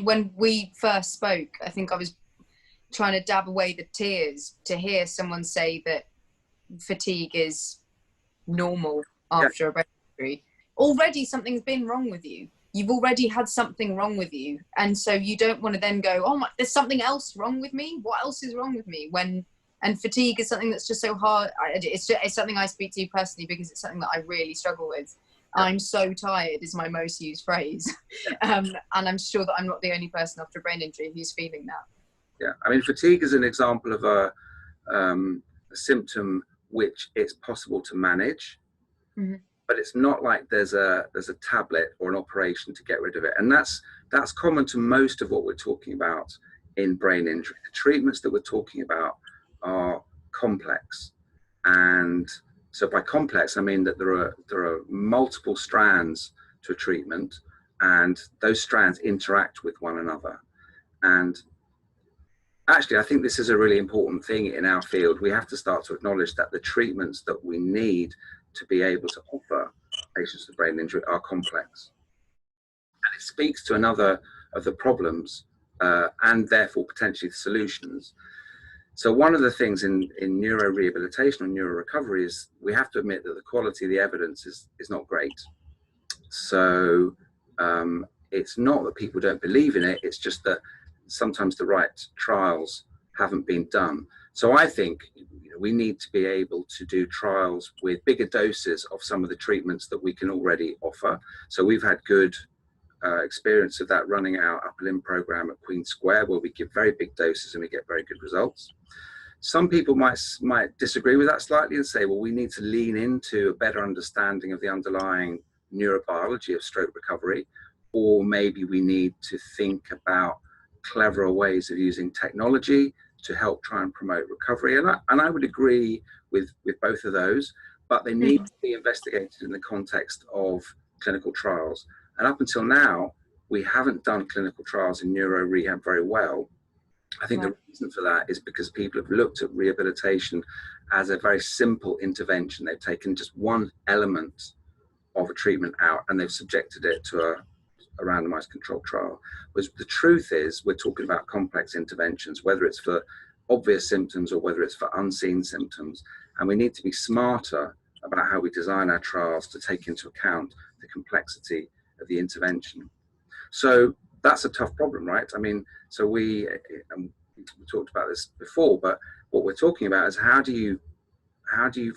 when we first spoke, I think I was trying to dab away the tears to hear someone say that fatigue is normal after a brain injury. Already something's been wrong with you. You've already had something wrong with you. And so you don't want to then go, oh my, there's something else wrong with me. What else is wrong with me? And fatigue is something that's just so hard. It's something I speak to personally because it's something that I really struggle with. I'm so tired is my most used phrase. And I'm sure that I'm not the only person after a brain injury who's feeling that. Yeah, I mean, fatigue is an example of a symptom which it's possible to manage, but it's not like there's a tablet or an operation to get rid of it. And that's common to most of what we're talking about in brain injury. The treatments that we're talking about are complex, and so by complex I mean that there are multiple strands to a treatment, and those strands interact with one another. And actually, I think this is a really important thing in our field. We have to start to acknowledge that the treatments that we need to be able to offer patients with brain injury are complex. And it speaks to another of the problems and therefore potentially the solutions. So one of the things in neurorehabilitation or neurorecovery is we have to admit that the quality of the evidence is not great. So it's not that people don't believe in it, it's just that sometimes the right trials haven't been done. So I think we need to be able to do trials with bigger doses of some of the treatments that we can already offer. So we've had good experience of that running our upper limb program at Queen Square, where we give very big doses and we get very good results. Some people might disagree with that slightly and say, well, we need to lean into a better understanding of the underlying neurobiology of stroke recovery, or maybe we need to think about cleverer ways of using technology to help try and promote recovery. And I would agree with both of those, but they need to be investigated in the context of clinical trials. And up until now, we haven't done clinical trials in neuro rehab very well. I think the reason for that is because people have looked at rehabilitation as a very simple intervention. They've taken just one element of a treatment out and they've subjected it to a randomized controlled trial. Whereas the truth is, we're talking about complex interventions, whether it's for obvious symptoms or whether it's for unseen symptoms. And we need to be smarter about how we design our trials to take into account the complexity of the intervention. So that's a tough problem, right? I mean, so we talked about this before, but what we're talking about is how do you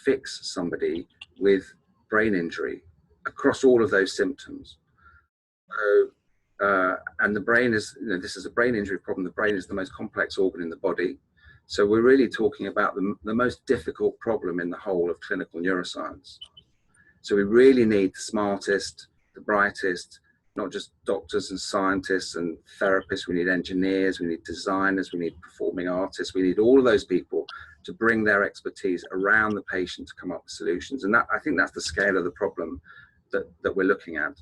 fix somebody with brain injury across all of those symptoms? So, and the brain is, this is a brain injury problem. The brain is the most complex organ in the body. So we're really talking about the most difficult problem in the whole of clinical neuroscience. So we really need the smartest, the brightest, not just doctors and scientists and therapists. We need engineers, we need designers, we need performing artists. We need all of those people to bring their expertise around the patient to come up with solutions. And that, I think that's the scale of the problem that we're looking at.